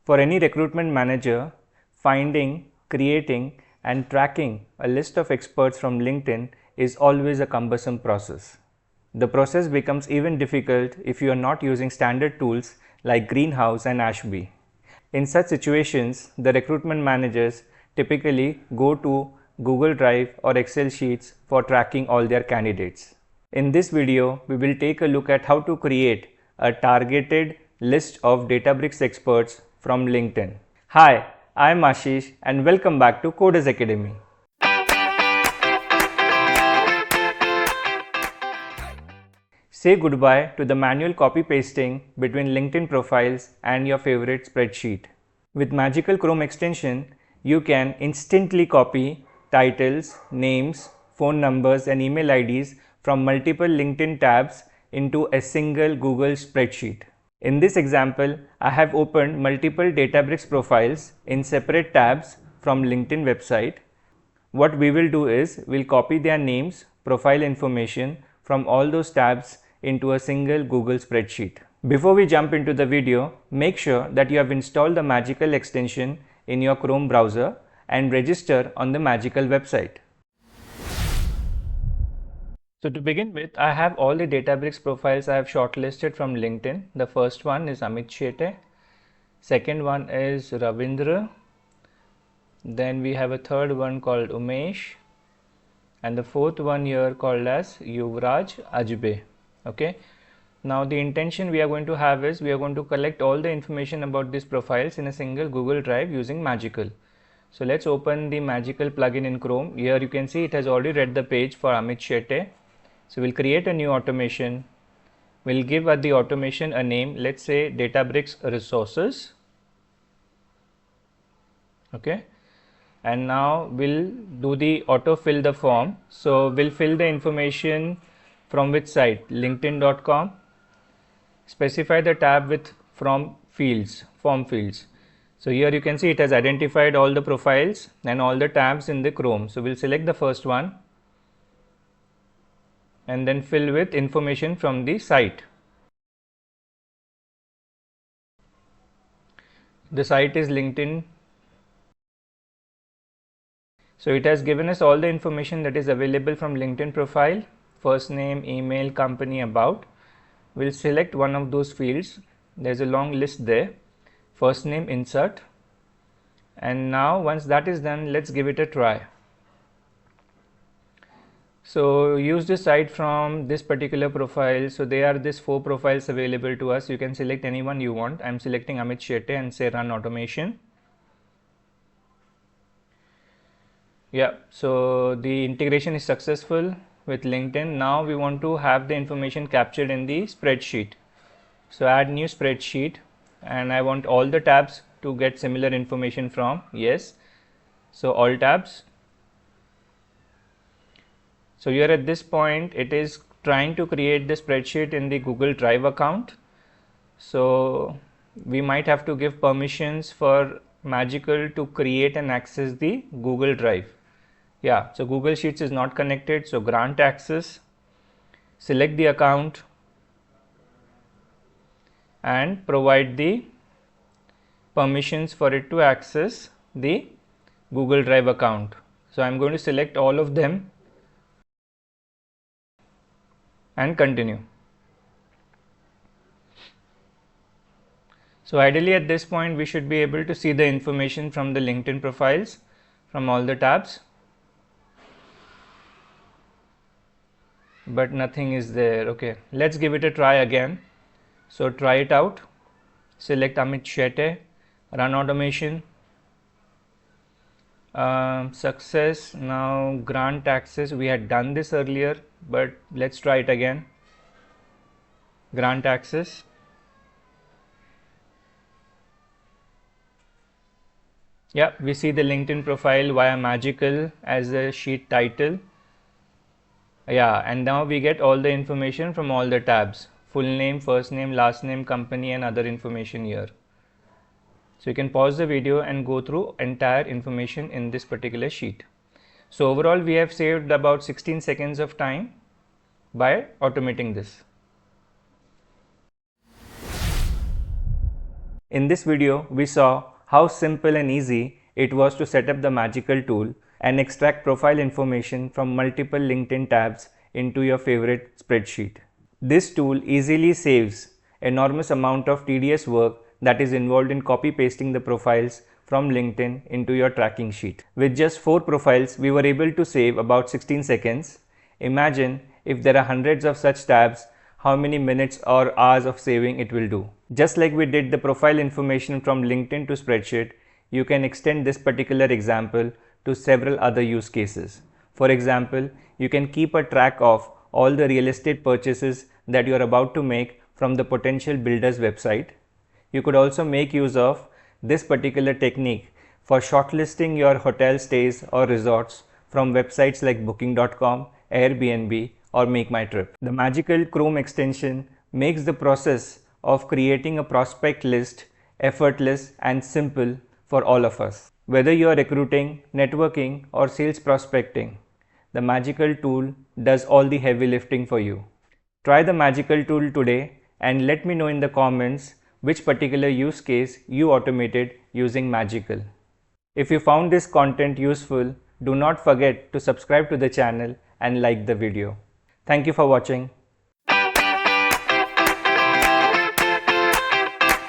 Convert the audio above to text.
For any recruitment manager, finding, creating, and tracking a list of experts from LinkedIn is always a cumbersome process. The process becomes even difficult if you are not using standard tools like Greenhouse and Ashby. In such situations, the recruitment managers typically go to Google Drive or Excel sheets for tracking all their candidates. In this video, we will take a look at how to create a targeted list of Databricks experts from LinkedIn. Hi, I am Ashish and welcome back to Coders Academy. Say goodbye to the manual copy pasting between LinkedIn profiles and your favorite spreadsheet. With Magical Chrome extension, you can instantly copy titles, names, phone numbers and email IDs from multiple LinkedIn tabs into a single Google spreadsheet. In this example, I have opened multiple Databricks profiles in separate tabs from LinkedIn website. What we will do is we'll copy their names, profile information from all those tabs into a single Google spreadsheet. Before we jump into the video, make sure that you have installed the Magical extension in your Chrome browser and register on the Magical website. So to begin with, I have all the Databricks profiles I have shortlisted from LinkedIn. The first one is Amit Shetty. Second one is Ravindra. Then we have a third one called Umesh. And the fourth one here called as Yuvraj Ajbe. Okay. Now the intention we are going to have is we are going to collect all the information about these profiles in a single Google Drive using Magical. So let's open the Magical plugin in Chrome. Here you can see it has already read the page for Amit Shetty. So we'll create a new automation. We'll give the automation a name. Let's say Databricks Resources. Okay. And now we'll do the autofill the form. So we'll fill the information from which site? linkedin.com. Specify the tab with from fields, form fields. So here you can see it has identified all the profiles and all the tabs in the Chrome. So we'll select the first one and then fill with information from the site. The site is LinkedIn. So it has given us all the information that is available from LinkedIn profile, first name, email, company, about. We'll select one of those fields. There's a long list there. First name, insert. And now once that is done, let's give it a try. So use the site from this particular profile. So there are these 4 profiles available to us. You can select anyone you want. I'm selecting Amit Shetty and say run automation. Yeah, so the integration is successful with LinkedIn. Now we want to have the information captured in the spreadsheet. So add new spreadsheet and I want all the tabs to get similar information from. Yes. So all tabs. So here at this point it is trying to create the spreadsheet in the Google Drive account. So we might have to give permissions for Magical to create and access the Google Drive. Yeah, so Google Sheets is not connected, so grant access, select the account and provide the permissions for it to access the Google Drive account. So I'm going to select all of them and continue. So ideally at this point we should be able to see the information from the LinkedIn profiles from all the tabs. But nothing is there. Okay, let's give it a try again. So try it out. Select Amit Shetty, run automation. Success. Now grant access. We had done this earlier, but let's try it again. Grant access. Yeah, we see the LinkedIn profile via Magical as a sheet title. Yeah, and now we get all the information from all the tabs, full name, first name, last name, company and other information here. So you can pause the video and go through entire information in this particular sheet. So overall we have saved about 16 seconds of time by automating this. In this video, we saw how simple and easy it was to set up the magical tool and extract profile information from multiple LinkedIn tabs into your favorite spreadsheet. This tool easily saves enormous amount of tedious work that is involved in copy pasting the profiles from LinkedIn into your tracking sheet. With just 4 profiles, we were able to save about 16 seconds. Imagine if there are hundreds of such tabs, how many minutes or hours of saving it will do. Just like we did the profile information from LinkedIn to spreadsheet, you can extend this particular example to several other use cases. For example, you can keep a track of all the real estate purchases that you are about to make from the potential builder's website. You could also make use of this particular technique for shortlisting your hotel stays or resorts from websites like booking.com, Airbnb, or Make My Trip. The magical Chrome extension makes the process of creating a prospect list effortless and simple for all of us. Whether you are recruiting, networking, or sales prospecting, the magical tool does all the heavy lifting for you. Try the magical tool today and let me know in the comments which particular use case you automated using Magical. If you found this content useful, do not forget to subscribe to the channel and like the video. Thank you for watching.